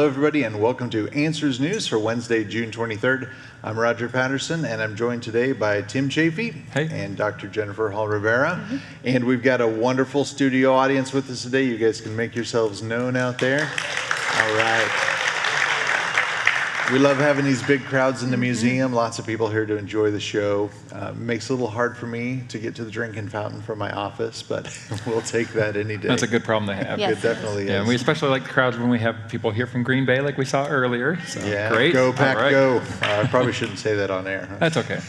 Hello, everybody, and welcome to Answers News for Wednesday, June 23rd. I'm Roger Patterson, and I'm joined today by Tim Chafee and Dr. Jennifer Hall Rivera. And we've got a wonderful studio audience with us today. You guys can make yourselves known out there. All right. We love having these big crowds in the museum. Lots of people here to enjoy the show. Makes it a little hard for me to get to the drinking fountain from my office, but we'll take that any day. That's a good problem to have. Yes, it definitely is. Yeah, and we especially like the crowds when we have people here from Green Bay like we saw earlier. So yeah, great. Go Pack, go. I probably shouldn't say that on air. Huh? That's okay.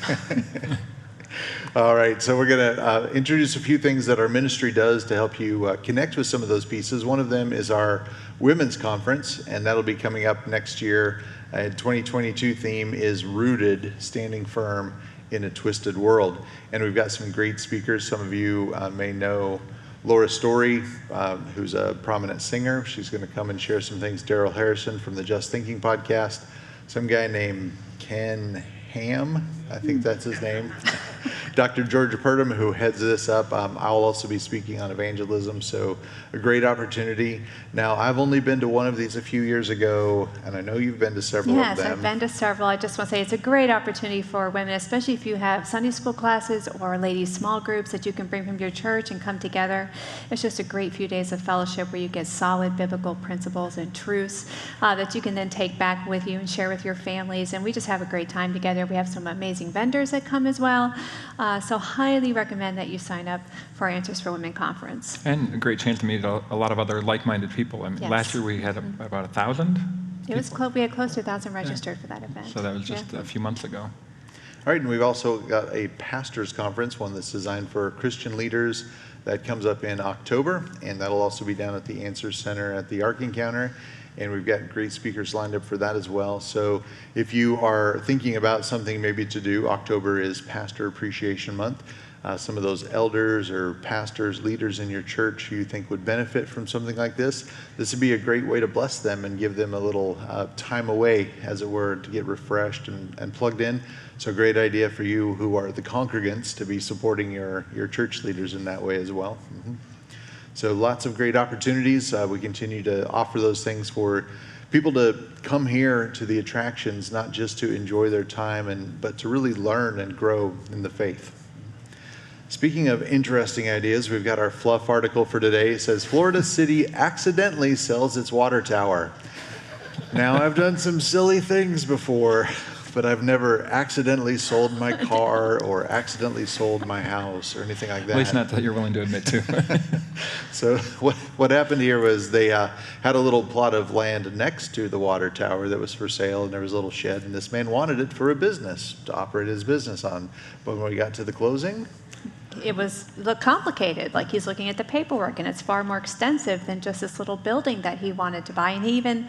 All right, so we're going to introduce a few things that our ministry does to help you connect with some of those pieces. One of them is our women's conference, and that'll be coming up next year. 2022 theme is Rooted, Standing Firm in a Twisted World. And we've got some great speakers. Some of you may know Laura Story, who's a prominent singer. She's going to come and share some things. Daryl Harrison from the Just Thinking podcast. Some guy named Ken Ham, I think that's his name. Dr. Georgia Purdom, who heads this up. I'll also be speaking on evangelism, so a great opportunity. Now, I've only been to one of these a few years ago, and I know you've been to several of them. Yes, I've been to several. I just want to say it's a great opportunity for women, especially if you have Sunday school classes or ladies' small groups that you can bring from your church and come together. It's just a great few days of fellowship where you get solid biblical principles and truths that you can then take back with you and share with your families, and we just have a great time together. We have some amazing vendors that come as well. So highly recommend that you sign up for our Answers for Women conference. And a great chance to meet a lot of other like-minded people. I mean, Yes. Last year we had about 1,000. It was we had close to 1,000 registered for that event. So that was just a few months ago. All right, and we've also got a pastors conference, one that's designed for Christian leaders that comes up in October, and that'll also be down at the Answers Center at the Ark Encounter. And we've got great speakers lined up for that as well. So if you are thinking about something maybe to do, October is Pastor Appreciation Month. Some of those elders or pastors, leaders in your church who you think would benefit from something like this would be a great way to bless them and give them a little time away, as it were, to get refreshed and plugged in. So great idea for you who are the congregants to be supporting your church leaders in that way as well. So lots of great opportunities. We continue to offer those things for people to come here to the attractions, not just to enjoy their time, but to really learn and grow in the faith. Speaking of interesting ideas, we've got our fluff article for today. It says, Florida City accidentally sells its water tower. Now, I've done some silly things before, but I've never accidentally sold my car or accidentally sold my house or anything like that. At least not that you're willing to admit to. So what happened here was they had a little plot of land next to the water tower that was for sale, and there was a little shed, and this man wanted it for a business, to operate his business on. But when we got to the closing, it looked complicated. Like, he's looking at the paperwork, and it's far more extensive than just this little building that he wanted to buy. And he even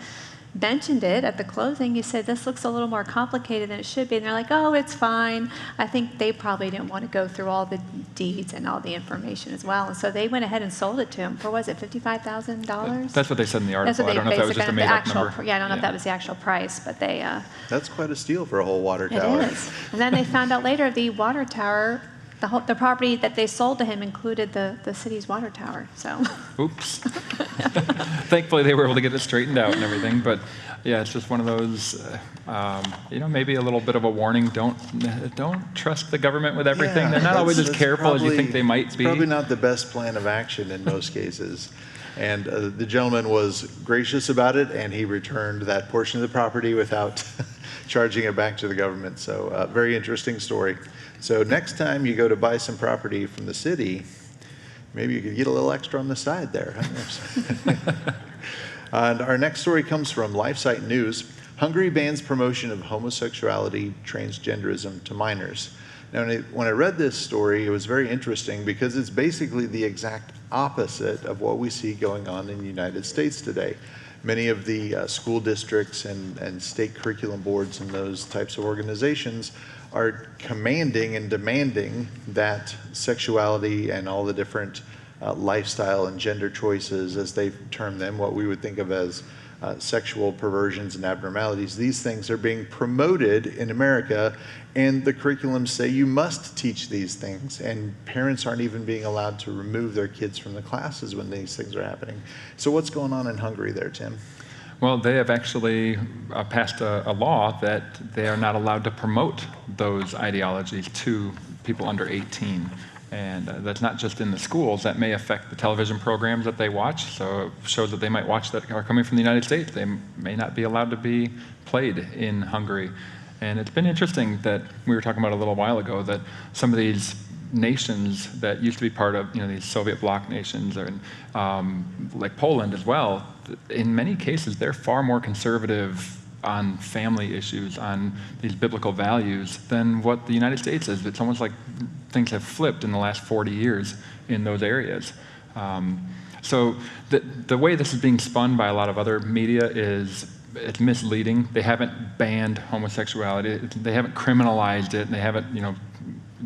mentioned it at the closing. He said, this looks a little more complicated than it should be. And they're like, oh, it's fine. I think they probably didn't want to go through all the deeds and all the information as well. And so they went ahead and sold it to him for, was it $55,000? That's what they said in the article. I don't know if that was just a made-up number. Yeah, I don't know if that was the actual price, but they... That's quite a steal for a whole water tower. It is. And then they found out later the water tower, the property that they sold to him included the city's water tower. So, oops. Thankfully, they were able to get it straightened out and everything. But yeah, it's just one of those, maybe a little bit of a warning. Don't trust the government with everything. Yeah, they're not always as careful as you think they might be. It's probably not the best plan of action in most cases. And the gentleman was gracious about it, and he returned that portion of the property without charging it back to the government. So very interesting story. So next time you go to buy some property from the city, maybe you could get a little extra on the side there. And our next story comes from LifeSite News. Hungary bans promotion of homosexuality, transgenderism to minors. Now, when I read this story, it was very interesting because it's basically the exact opposite of what we see going on in the United States today. Many of the school districts and state curriculum boards and those types of organizations are commanding and demanding that sexuality and all the different lifestyle and gender choices, as they term them, what we would think of as sexual perversions and abnormalities, these things are being promoted in America, and the curriculums say you must teach these things, and parents aren't even being allowed to remove their kids from the classes when these things are happening. So what's going on in Hungary there, Tim? Well, they have actually passed a law that they are not allowed to promote those ideologies to people under 18. And that's not just in the schools. That may affect the television programs that they watch. So shows that they might watch that are coming from the United States, they may not be allowed to be played in Hungary. And it's been interesting that we were talking about a little while ago that some of these nations that used to be part of, these Soviet bloc nations, or like Poland as well, in many cases they're far more conservative on family issues, on these biblical values, than what the United States is. It's almost like things have flipped in the last 40 years in those areas. So the way this is being spun by a lot of other media is it's misleading. They haven't banned homosexuality. They haven't criminalized it. They haven't,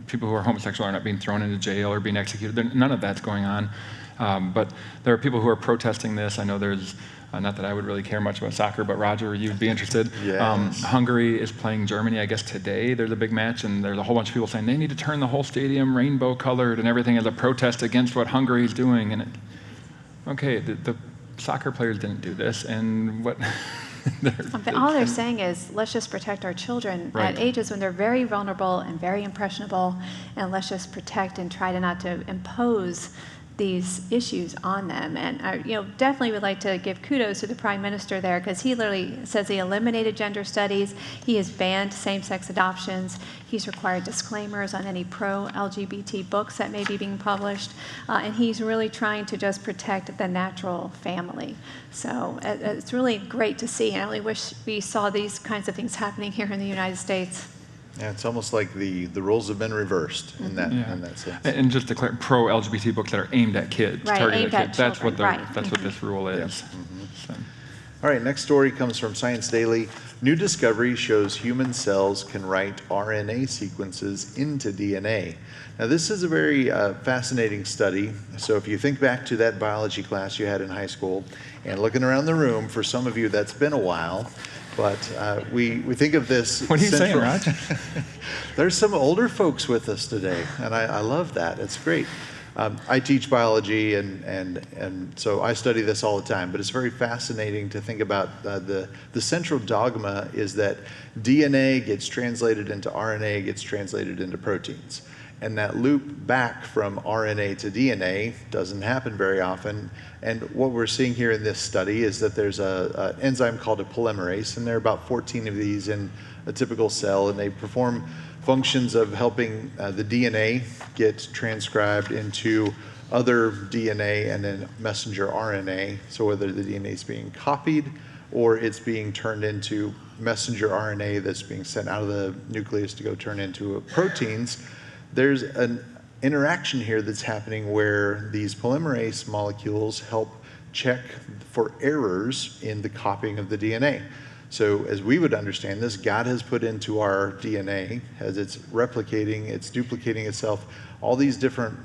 people who are homosexual are not being thrown into jail or being executed. None of that's going on. But there are people who are protesting this. I know there's, not that I would really care much about soccer, but Roger, you'd be interested. Yes. Hungary is playing Germany, I guess today. There's a big match, and there's a whole bunch of people saying they need to turn the whole stadium rainbow colored and everything as a protest against what Hungary is doing. And okay, the soccer players didn't do this, and what? All they're saying is, let's just protect our children Right. at ages when they're very vulnerable and very impressionable, and let's just protect and try to not to impose these issues on them. And I definitely would like to give kudos to the Prime Minister there, because he literally says he eliminated gender studies, he has banned same-sex adoptions, he's required disclaimers on any pro-LGBT books that may be being published, and he's really trying to just protect the natural family. So it's really great to see, and I really wish we saw these kinds of things happening here in the United States. Yeah, it's almost like the roles have been reversed in that sense. And just to declare, pro-LGBT books that are aimed at kids, Right, targeted aimed at at kids. That's what children, right. that's what this rule is. So. All right, next story comes from Science Daily. New discovery shows human cells can write RNA sequences into DNA. Now, this is a very fascinating study. So if you think back to that biology class you had in high school, and looking around the room, for some of you that's been a while, but we think of this. What are you saying, Raj? There's some older folks with us today, and I love that. It's great. I teach biology, and so I study this all the time, but it's very fascinating to think about the central dogma is that DNA gets translated into RNA, gets translated into proteins. And that loop back from RNA to DNA doesn't happen very often. And what we're seeing here in this study is that there's an enzyme called a polymerase, and there are about 14 of these in a typical cell, and they perform functions of helping the DNA get transcribed into other DNA and then messenger RNA. So whether the DNA is being copied or it's being turned into messenger RNA that's being sent out of the nucleus to go turn into proteins, there's an interaction here that's happening where these polymerase molecules help check for errors in the copying of the DNA. So as we would understand this, God has put into our DNA, as it's replicating, it's duplicating itself, all these different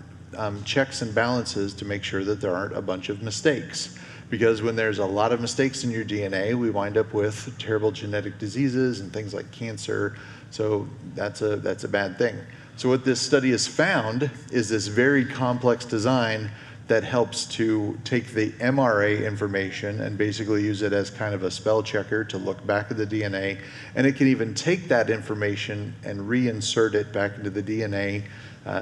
checks and balances to make sure that there aren't a bunch of mistakes. Because when there's a lot of mistakes in your DNA, we wind up with terrible genetic diseases and things like cancer. So that's a bad thing. So what this study has found is this very complex design that helps to take the mRNA information and basically use it as kind of a spell checker to look back at the DNA. And it can even take that information and reinsert it back into the DNA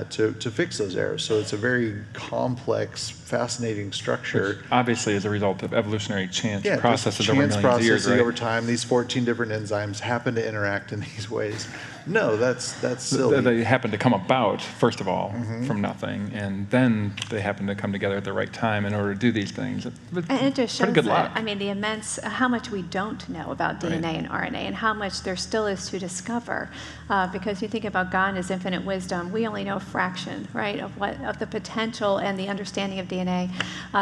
to fix those errors. So it's a very complex, fascinating structure. Which obviously is a result of evolutionary chance processes over chance millions of years, right? over time. These 14 different enzymes happen to interact in these ways. No, that's silly. They happen to come about, first of all, from nothing, and then they happen to come together at the right time in order to do these things. And it just shows good that, luck. the immense, how much we don't know about DNA and RNA, and how much there still is to discover. Because you think about God and His infinite wisdom, we only know a fraction, right, of the potential and the understanding of DNA.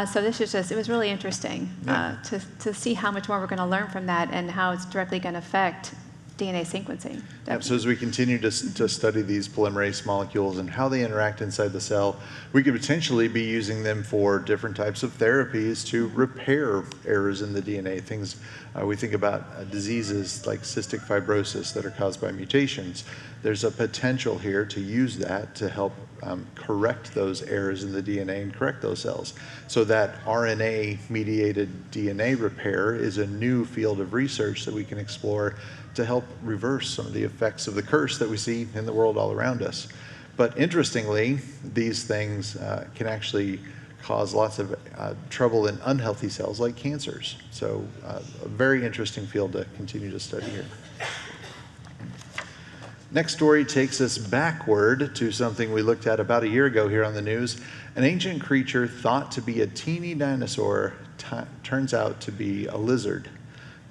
So this is it was really interesting to see how much more we're going to learn from that and how it's directly going to affect DNA sequencing. Yep, Definitely. so as we continue to study these polymerase molecules and how they interact inside the cell, we could potentially be using them for different types of therapies to repair errors in the DNA. Things we think about diseases like cystic fibrosis that are caused by mutations. There's a potential here to use that to help correct those errors in the DNA and correct those cells. So that RNA-mediated DNA repair is a new field of research that we can explore to help reverse some of the effects of the curse that we see in the world all around us. But interestingly, these things can actually cause lots of trouble in unhealthy cells like cancers. So a very interesting field to continue to study here. Next story takes us backward to something we looked at about a year ago here on the news. An ancient creature thought to be a teeny dinosaur turns out to be a lizard.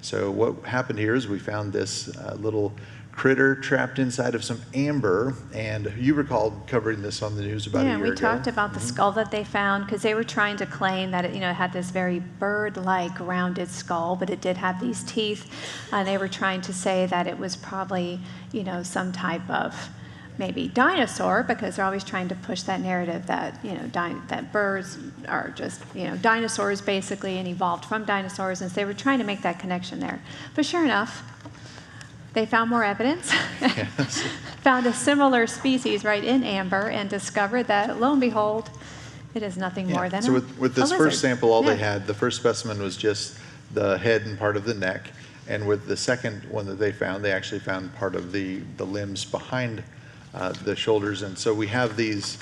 So what happened here is we found this little critter trapped inside of some amber, and you recalled covering this on the news about a year ago. Yeah, we talked about the skull that they found, because they were trying to claim that it had this very bird-like rounded skull, but it did have these teeth, and they were trying to say that it was probably some type of maybe dinosaur, because they're always trying to push that narrative that that birds are just dinosaurs basically and evolved from dinosaurs, and so they were trying to make that connection there. But sure enough, they found more evidence, Yes. found a similar species right in amber, and discovered that, lo and behold, it is nothing more than so a with this a first lizard. sample, all Yeah. they had, the first specimen was just the head and part of the neck, and with the second one that they found, they actually found part of the limbs behind the shoulders. And so we have these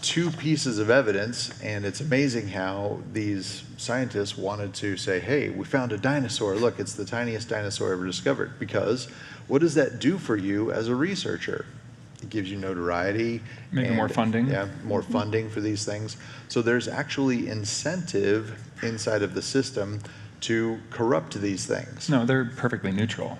two pieces of evidence, and it's amazing how these scientists wanted to say, hey, we found a dinosaur. Look, it's the tiniest dinosaur ever discovered. Because what does that do for you as a researcher? It gives you notoriety. Maybe more funding. Yeah, more funding for these things. So there's actually incentive inside of the system to corrupt these things. No, they're perfectly neutral.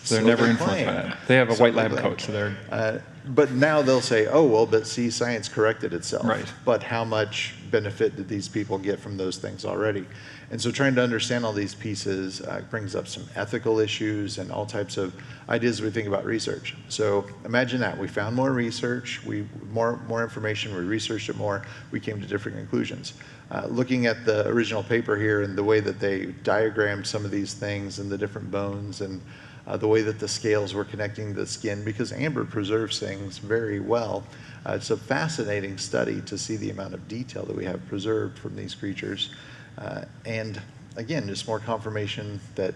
So They're never they influenced by claim. that. They have a So white they lab claim. coat, so they're But now they'll say, oh, well, but see, science corrected itself. Right. But how much benefit did these people get from those things already? And so trying to understand all these pieces brings up some ethical issues and all types of ideas we think about research. So imagine that. We found more research, more information, we researched it more, we came to different conclusions. Looking at the original paper here and the way that they diagrammed some of these things and the different bones and the way that the scales were connecting to the skin, because amber preserves things very well. It's a fascinating study to see the amount of detail that we have preserved from these creatures. And again, just more confirmation that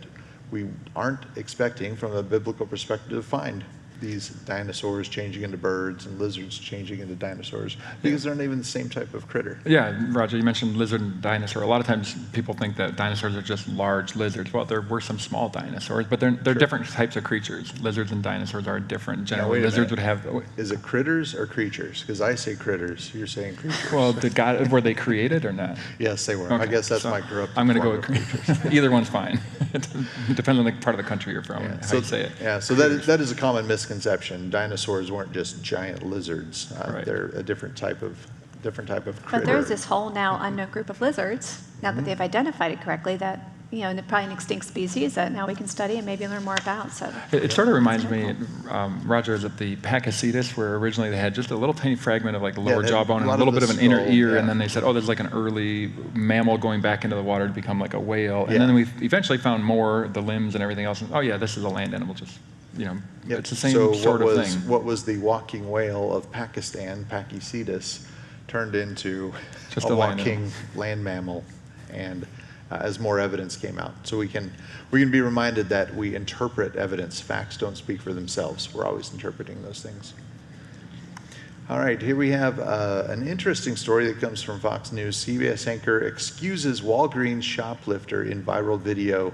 we aren't expecting from a biblical perspective to find these dinosaurs changing into birds and lizards changing into dinosaurs, because they're not even the same type of critter. Yeah, Roger, you mentioned lizard and dinosaur. A lot of times people think that dinosaurs are just large lizards. Well, there were some small dinosaurs, but they're different types of creatures. Lizards and dinosaurs are different. Generally, wait a lizards minute. would have... Is it critters or creatures? Because I say critters, you're saying creatures. Well, were they created or not? Yes, they were. I Okay, guess that's so my corrupt. I'm going to go form with of creatures. Either one's fine. It depends on the part of the country you're from, Yeah, how you say it. Yeah, so that is a common misconception. Dinosaurs weren't just giant lizards. Right. They're a different type of critter. But there's this whole now unknown group of lizards, now Mm-hmm. that they've identified it correctly, that probably an extinct species that now we can study and maybe learn more about. So It sort of reminds me, Roger, that the Pachycetus, where originally they had just a little tiny fragment of like lower they had jawbone and a a lot little of bit the of an inner skull, ear, yeah. and then they said, oh, there's like an early mammal going back into the water to become like a whale. And Yeah. then we eventually found more, the limbs and everything else. And, oh yeah, this is a land animal, just, Yep. it's the same So sort of thing. What was the walking whale of Pakistan, Pachycetus, turned into Just a a land walking land mammal, and as more evidence came out. So we can be reminded that we interpret evidence. Facts don't speak for themselves. We're always interpreting those things. All right, here we have an interesting story that comes from Fox News. CBS anchor excuses Walgreens shoplifter in viral video.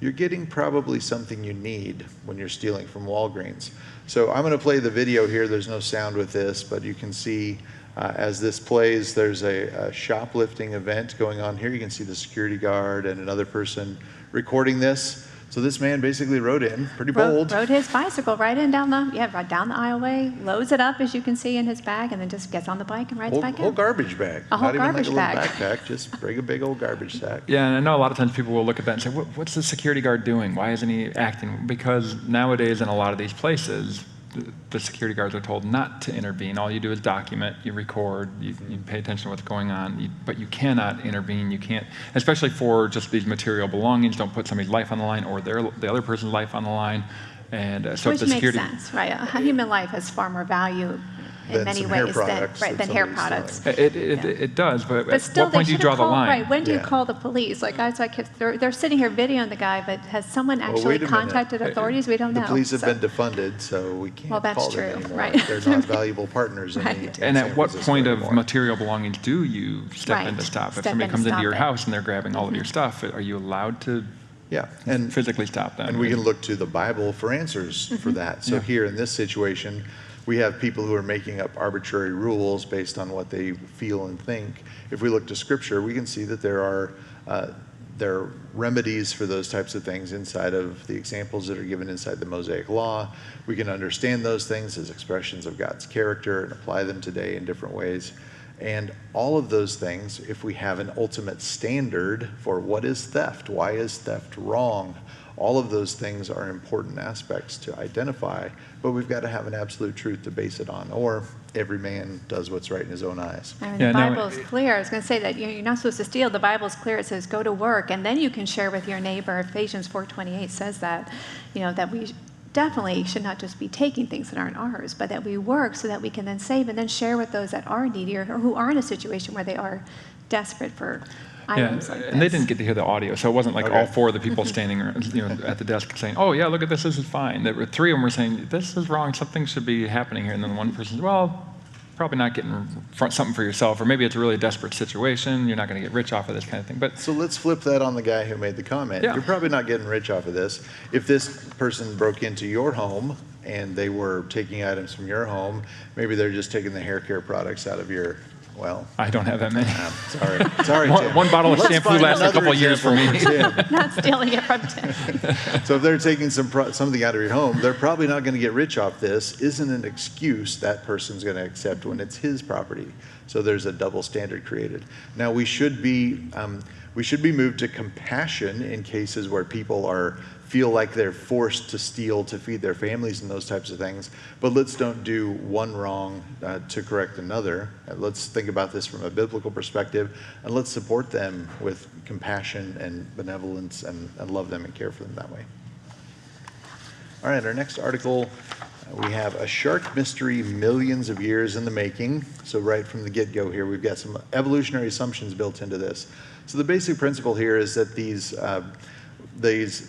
You're getting probably something you need when you're stealing from Walgreens. So I'm going to play the video here. There's no sound with this, but you can see as this plays, there's a shoplifting event going on here. You can see the security guard and another person recording this. So this man basically rode in, pretty bold. Rode his bicycle right down the aisleway, loads it up, as you can see, in his bag, and then just gets on the bike and rides back in. Whole garbage bag. A whole Not garbage even like a bag. little backpack, just bring a big old garbage sack. Yeah, and I know a lot of times people will look at that and say, what's the security guard doing? Why isn't he acting? Because nowadays in a lot of these places, the security guards are told not to intervene. All you do is document, you record, you pay attention to what's going on, but you cannot intervene. You can't, especially for just these material belongings, don't put somebody's life on the line or the other person's life on the line. And so Which if the security... makes sense, right? A human life has far more value in many ways than hair products. It does, but at still, what point do you draw the line? Right, when do you call the police? Like, they're sitting here videoing the guy, but has someone actually contacted authorities? We don't know. The police have been defunded, so we can't call them anymore. Right. They're not valuable partners in any And at what point of material belongings do you step in to stop? If somebody comes into your house and they're grabbing all of your stuff, are you allowed to and physically stop them? And we can look to the Bible for answers for that. So here in this situation, we have people who are making up arbitrary rules based on what they feel and think. If we look to Scripture, we can see that there are remedies for those types of things inside of the examples that are given inside the Mosaic Law. We can understand those things as expressions of God's character and apply them today in different ways. And all of those things, if we have an ultimate standard for what is theft, why is theft wrong, all of those things are important aspects to identify, but we've got to have an absolute truth to base it on, or every man does what's right in his own eyes. I mean, the Bible is clear. I was going to say that you're not supposed to steal. The Bible is clear. It says go to work, and then you can share with your neighbor. Ephesians 4:28 says that, that we definitely should not just be taking things that aren't ours, but that we work so that we can then save and then share with those that are needy or who are in a situation where they are desperate for items like this. And they didn't get to hear the audio, so it wasn't like all four of the people standing at the desk saying, oh yeah, look at this is fine. There were three of them were saying, this is wrong, something should be happening here. And then one person said, well, probably not getting something for yourself, or maybe it's a really desperate situation, you're not going to get rich off of this kind of thing. But so let's flip that on the guy who made the comment. You're probably not getting rich off of this. If this person broke into your home and they were taking items from your home, maybe they're just taking the hair care products out of your, I don't have that many. Sorry, Tim. One bottle of shampoo lasts a couple of years for me. Not stealing it from Tim. So if they're taking something out of your home, they're probably not going to get rich off this. Isn't an excuse that person's going to accept when it's his property. So there's a double standard created. Now we should be moved to compassion in cases where people feel like they're forced to steal to feed their families and those types of things. But let's don't do one wrong to correct another. Let's think about this from a biblical perspective, and let's support them with compassion and benevolence and love them and care for them that way. All right, our next article, we have a shark mystery millions of years in the making. So right from the get-go here, we've got some evolutionary assumptions built into this. So the basic principle here is that these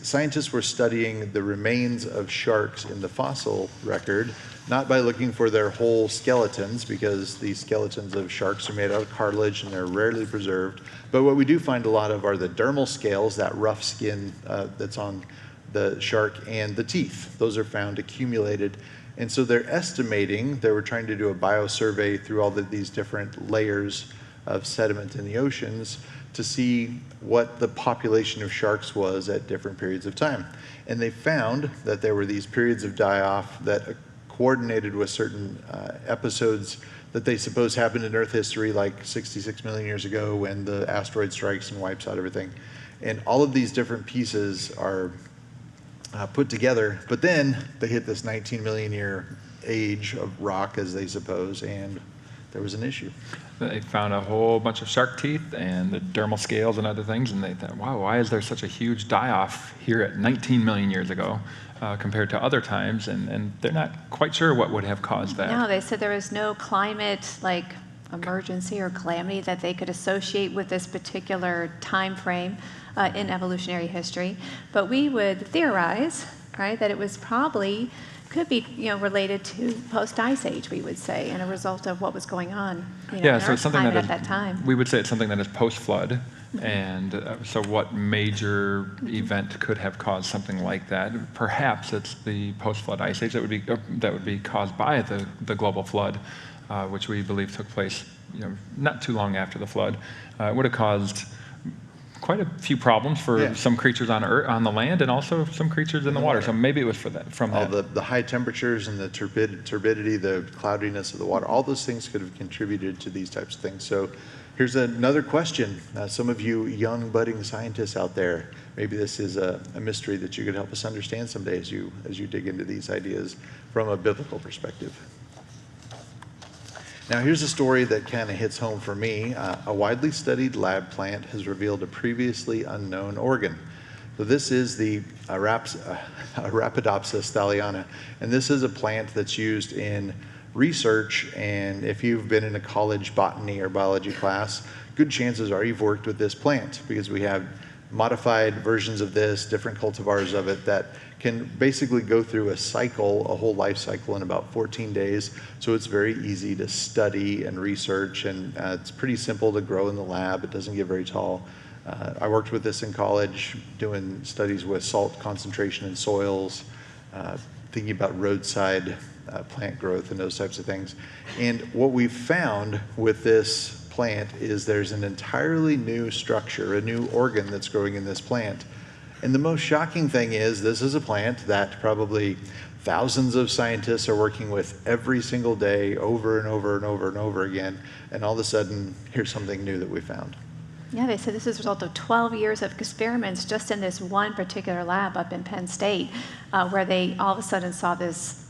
scientists were studying the remains of sharks in the fossil record, not by looking for their whole skeletons, because the skeletons of sharks are made out of cartilage and they're rarely preserved. But what we do find a lot of are the dermal scales, that rough skin that's on the shark, and the teeth. Those are found accumulated. And so they're estimating, they were trying to do a biosurvey through all these different layers of sediment in the oceans to see what the population of sharks was at different periods of time. And they found that there were these periods of die-off that coordinated with certain episodes that they suppose happened in Earth history, like 66 million years ago when the asteroid strikes and wipes out everything. And all of these different pieces are put together, but then they hit this 19 million year age of rock, as they suppose, and there was an issue. They found a whole bunch of shark teeth and the dermal scales and other things, and they thought, wow, why is there such a huge die-off here at 19 million years ago compared to other times? And they're not quite sure what would have caused that. No, they said there was no climate emergency or calamity that they could associate with this particular time frame in evolutionary history. But we would theorize, right, that it was probably could be related to post-ice age, we would say, and a result of what was going on in so it's something at that time. We would say it's something that is post-flood. And so what major event could have caused something like that? Perhaps it's the post-flood ice age that would be caused by the global flood, which we believe took place not too long after the flood. It would have caused quite a few problems for Yeah. some creatures on Earth, on the land, and also some creatures in the water. So maybe it was for that, from All that. the high temperatures and the turbidity, the cloudiness of the water, all those things could have contributed to these types of things. So here's another question. Some of you young budding scientists out there, maybe this is a mystery that you could help us understand someday as you dig into these ideas from a biblical perspective. Now, here's a story that kind of hits home for me. A widely studied lab plant has revealed a previously unknown organ. So this is the Arabidopsis thaliana, and this is a plant that's used in research. And if you've been in a college botany or biology class, good chances are you've worked with this plant, because we have modified versions of this, different cultivars of it that can basically go through a cycle, a whole life cycle, in about 14 days. So it's very easy to study and research, and it's pretty simple to grow in the lab. It doesn't get very tall. I worked with this in college, doing studies with salt concentration in soils, thinking about roadside plant growth and those types of things. And what we've found with this plant is there's an entirely new structure, a new organ that's growing in this plant. And the most shocking thing is, this is a plant that probably thousands of scientists are working with every single day, over and over and over and over again. And all of a sudden, here's something new that we found. Yeah, they said this is a result of 12 years of experiments just in this one particular lab up in Penn State, where they all of a sudden saw this,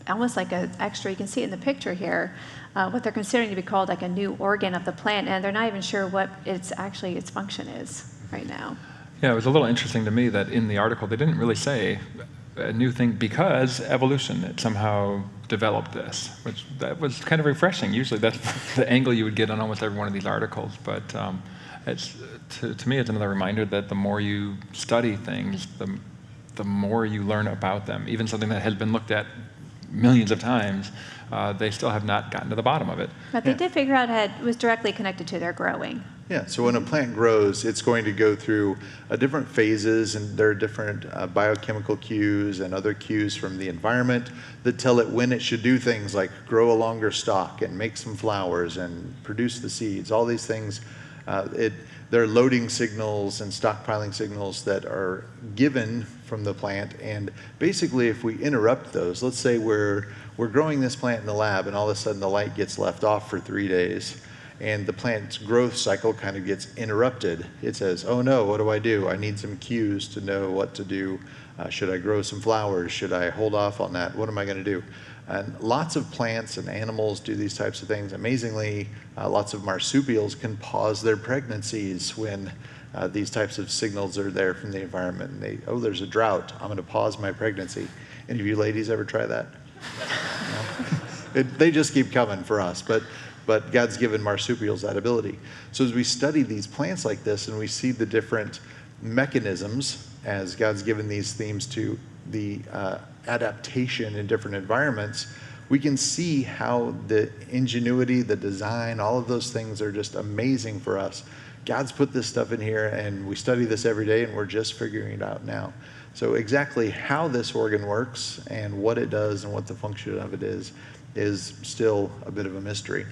almost like an extra, you can see it in the picture here, what they're considering to be called like a new organ of the plant, and they're not even sure what its function is right now. Yeah, it was a little interesting to me that in the article they didn't really say a new thing, because evolution had somehow developed this, which that was kind of refreshing. Usually that's the angle you would get on almost every one of these articles, but it's to me it's another reminder that the more you study things, the more you learn about them. Even something that has been looked at millions of times, they still have not gotten to the bottom of it. But they did figure out it was directly connected to their growing. Yeah, so when a plant grows, it's going to go through different phases, and there are different biochemical cues and other cues from the environment that tell it when it should do things like grow a longer stalk and make some flowers and produce the seeds. All these things, there are loading signals and stockpiling signals that are given from the plant, and basically if we interrupt those, let's say we're growing this plant in the lab and all of a sudden the light gets left off for 3 days, and the plant's growth cycle kind of gets interrupted. It says, oh no, what do? I need some cues to know what to do. Should I grow some flowers? Should I hold off on that? What am I going to do? And lots of plants and animals do these types of things. Amazingly, lots of marsupials can pause their pregnancies when these types of signals are there from the environment. And there's a drought, I'm going to pause my pregnancy. Any of you ladies ever try that? No? They just keep coming for us. But God's given marsupials that ability. So as we study these plants like this and we see the different mechanisms, as God's given these themes to the adaptation in different environments, we can see how the ingenuity, the design, all of those things are just amazing for us. God's put this stuff in here, and we study this every day, and we're just figuring it out now. So exactly how this organ works and what it does and what the function of it is still a bit of a mystery.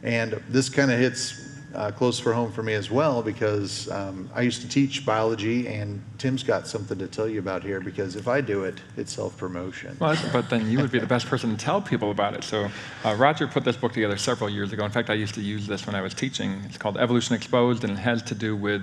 And this kind of hits close for home for me as well, because I used to teach biology, and Tim's got something to tell you about here, because if I do it, it's self-promotion. Well, but then you would be the best person to tell people about it. So Roger put this book together several years ago. In fact, I used to use this when I was teaching. It's called Evolution Exposed, and it has to do with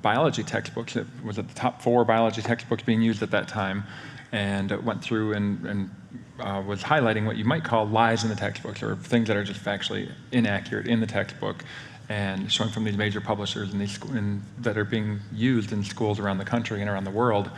biology textbooks. It was at the top 4 biology textbooks being used at that time, and it went through and was highlighting what you might call lies in the textbooks, or things that are just factually inaccurate in the textbook, and showing from these major publishers and that are being used in schools around the country and around the world,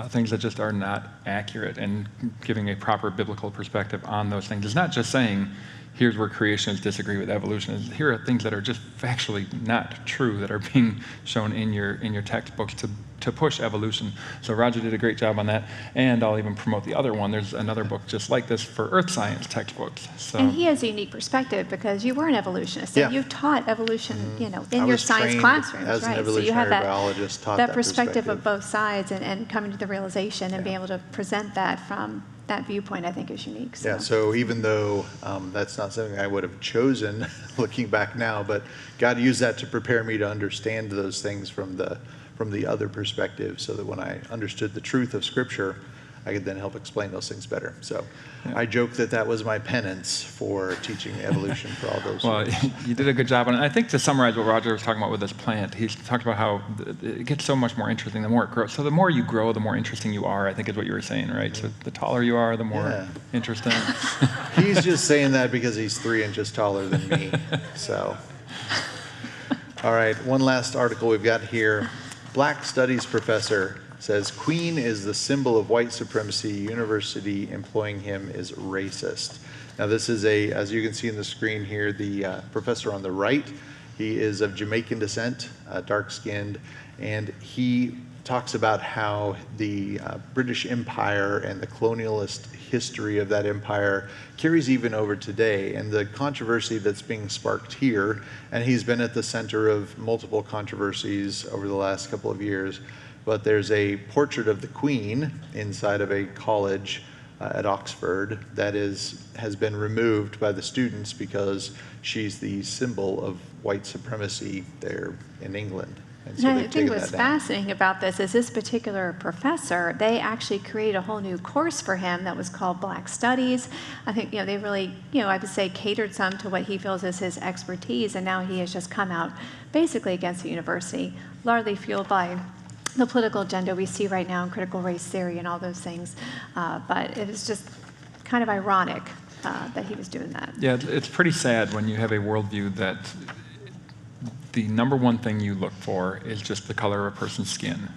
things that just are not accurate, and giving a proper biblical perspective on those things. It's not just saying, here's where creationists disagree with evolution. Here are things that are just factually not true that are being shown in your textbooks to push evolution. So Roger did a great job on that, and I'll even promote the other one. There's another book just like this for earth science textbooks. So. And he has a unique perspective, because you were an evolutionist, and you've taught evolution, in your science classrooms, as right? an So you have biologist, taught that perspective of both sides, and coming to the realization and being able to present that from that viewpoint, I think, is unique. Yeah, so even though that's not something I would have chosen looking back now, but God used that to prepare me to understand those things from the other perspective, so that when I understood the truth of Scripture, I could then help explain those things better. So I joke that was my penance for teaching evolution for all those Well, years. you did a good job on it. I think to summarize what Roger was talking about with this plant, he's talked about how it gets so much more interesting the more it grows. So the more you grow, the more interesting you are, I think is what you were saying, right? So the taller you are, the more interesting. He's just saying that because he's 3 inches taller than me. So, all right, one last article we've got here. Black Studies professor says Queen is the symbol of white supremacy. University employing him is racist. Now this is as you can see in the screen here, the professor on the right, he is of Jamaican descent, dark-skinned, and he talks about how the British Empire and the colonialist history of that empire carries even over today, and the controversy that's being sparked here, and he's been at the center of multiple controversies over the last couple of years. But there's a portrait of the Queen inside of a college at Oxford that has been removed by the students because she's the symbol of white supremacy there in England. And so I think what's fascinating about this particular professor, they actually created a whole new course for him that was called Black Studies. I think they really, I would say, catered some to what he feels is his expertise, and now he has just come out basically against the university, largely fueled by the political agenda we see right now in critical race theory and all those things. But it is just kind of ironic that he was doing that. Yeah, it's pretty sad when you have a worldview that the number one thing you look for is just the color of a person's skin.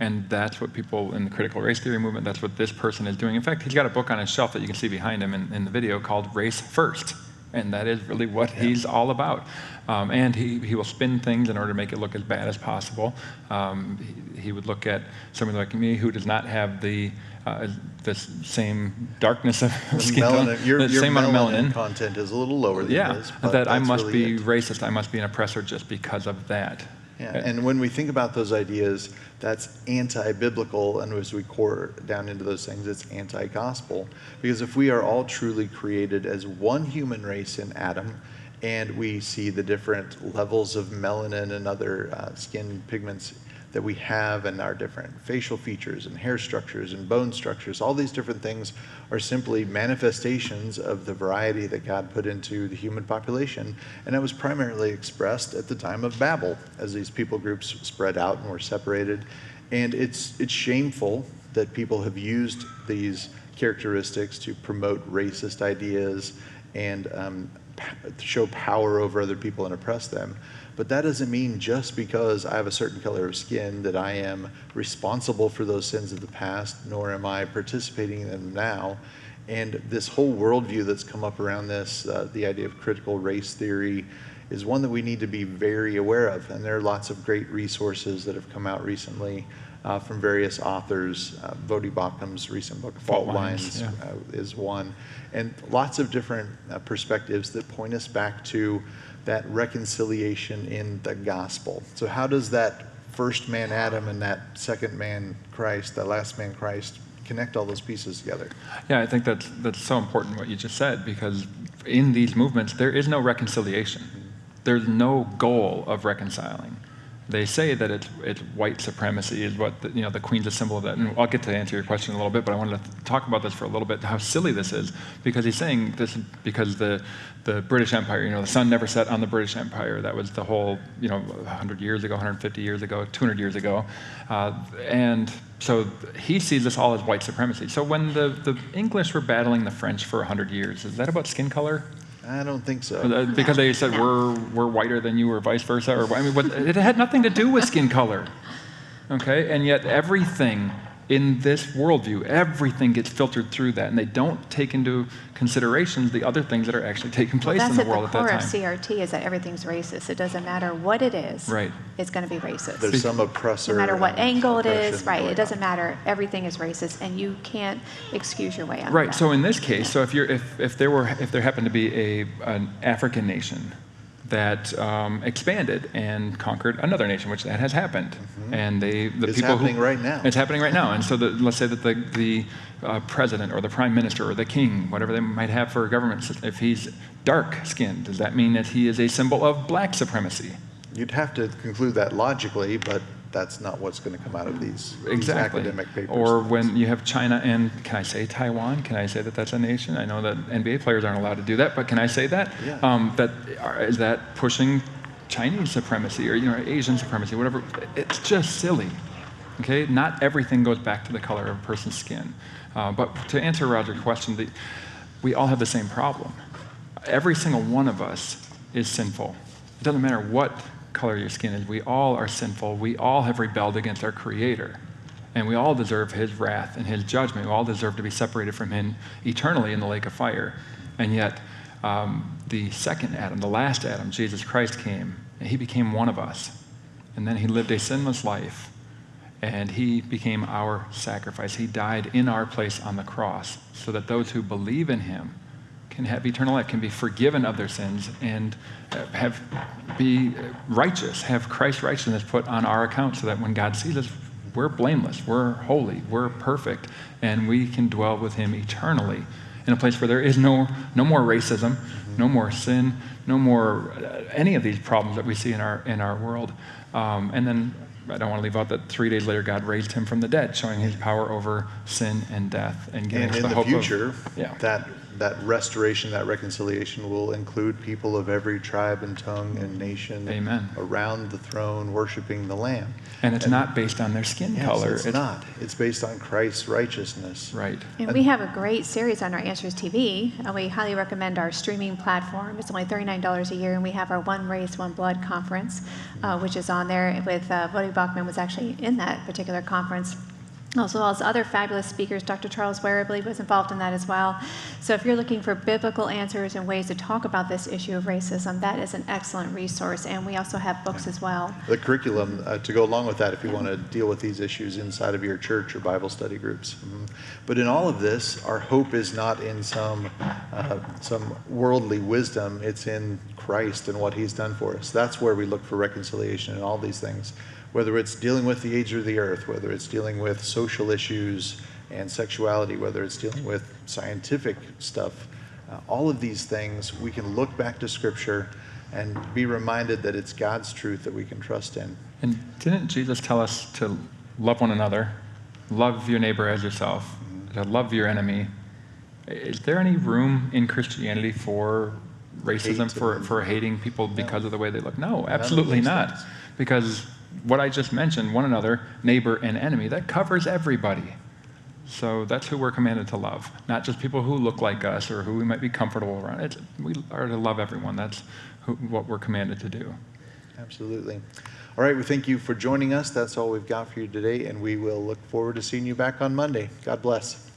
And that's what people in the critical race theory movement, that's what this person is doing. In fact, he's got a book on his shelf that you can see behind him in the video called Race First. And that is really what he's all about. And he will spin things in order to make it look as bad as possible. He would look at somebody like me who does not have the same darkness of skin tone, your same amount of melanin content is a little lower than his. That I must be racist, I must be an oppressor just because of that. Yeah, and when we think about those ideas, that's anti-biblical, and as we core down into those things, it's anti-gospel. Because if we are all truly created as one human race in Adam, and we see the different levels of melanin and other skin pigments that we have, and our different facial features and hair structures and bone structures, all these different things are simply manifestations of the variety that God put into the human population. And that was primarily expressed at the time of Babel, as these people groups spread out and were separated. And it's shameful that people have used these characteristics to promote racist ideas and show power over other people and oppress them. But that doesn't mean just because I have a certain color of skin that I am responsible for those sins of the past, nor am I participating in them now. And this whole worldview that's come up around this, the idea of critical race theory, is one that we need to be very aware of. And there are lots of great resources that have come out recently from various authors. Vodi Baucham's recent book, Fault Lines, is one. And lots of different perspectives that point us back to that reconciliation in the gospel. So how does that first man Adam and that second man Christ, that last man Christ, connect all those pieces together? Yeah, I think that's so important what you just said, because in these movements there is no reconciliation. There's no goal of reconciling. They say that it's white supremacy is what the Queen's a symbol of that. And I'll get to answer your question in a little bit, but I wanted to talk about this for a little bit, how silly this is, because he's saying this because the British Empire, the sun never set on the British Empire. That was the whole, 100 years ago, 150 years ago, 200 years ago. And so he sees this all as white supremacy. So when the English were battling the French for 100 years, is that about skin color? I don't think so. Because they said we're whiter than you, or vice versa. It had nothing to do with skin color. Okay, and yet everything in this worldview, everything gets filtered through that, and they don't take into consideration the other things that are actually taking place in the world at that time. That's at the core of CRT, is that everything's racist. It doesn't matter what it is. Right. It's going to be racist. There's some oppressor. No matter what angle it is, right? It doesn't matter. Everything is racist, and you can't excuse your way out of that. Right. So in this case, so if there happened to be an African nation that expanded and conquered another nation, which that has happened, and It's happening right now. It's happening right now, and so let's say that president or the prime minister or the king, whatever they might have for a government system, if he's dark-skinned, does that mean that he is a symbol of black supremacy? You'd have to conclude that logically, but that's not what's going to come out of these Exactly. academic papers. Or when you have China and, can I say Taiwan? Can I say that that's a nation? I know that NBA players aren't allowed to do that, but can I say that? Yeah. Is that pushing Chinese supremacy or Asian supremacy, whatever? It's just silly. Okay, not everything goes back to the color of a person's skin. But to answer Roger's question, we all have the same problem. Every single one of us is sinful. It doesn't matter what color your skin is. We all are sinful. We all have rebelled against our Creator. And we all deserve His wrath and His judgment. We all deserve to be separated from Him eternally in the lake of fire. And yet, the second Adam, the last Adam, Jesus Christ came, and He became one of us. And then He lived a sinless life, and He became our sacrifice. He died in our place on the cross so that those who believe in Him can have eternal life, can be forgiven of their sins, and be righteous, have Christ's righteousness put on our account so that when God sees us, we're blameless, we're holy, we're perfect, and we can dwell with Him eternally in a place where there is no more racism, no more sin, no more any of these problems that we see in our world. And then I don't want to leave out that 3 days later God raised Him from the dead, showing His power over sin and death, and giving us the hope in the future, of, that restoration, that reconciliation will include people of every tribe and tongue and nation. Amen. Around the throne worshiping the Lamb. And it's not based on their skin color. It's not. It's based on Christ's righteousness. Right. And we have a great series on our Answers TV, and we highly recommend our streaming platform. It's only $39 a year, and we have our One Race, One Blood conference, which is on there with Bodie Bachman was actually in that particular conference, as well as other fabulous speakers. Dr. Charles Ware, I believe, was involved in that as well. So if you're looking for biblical answers and ways to talk about this issue of racism, that is an excellent resource. And we also have books as well. The curriculum to go along with that if you want to deal with these issues inside of your church or Bible study groups. But in all of this, our hope is not in some worldly wisdom. It's in Christ and what He's done for us. That's where we look for reconciliation in all these things. Whether it's dealing with the age of the earth, whether it's dealing with social issues and sexuality, whether it's dealing with scientific stuff, all of these things, we can look back to Scripture and be reminded that it's God's truth that we can trust in. And didn't Jesus tell us to love one another, love your neighbor as yourself, to love your enemy? Is there any room in Christianity for racism, for hating people because of the way they look? No, absolutely not. Because what I just mentioned, one another, neighbor, and enemy, that covers everybody. So that's who we're commanded to love, not just people who look like us or who we might be comfortable around. We are to love everyone. That's what we're commanded to do. Absolutely. All right, we thank you for joining us. That's all we've got for you today, and we will look forward to seeing you back on Monday. God bless.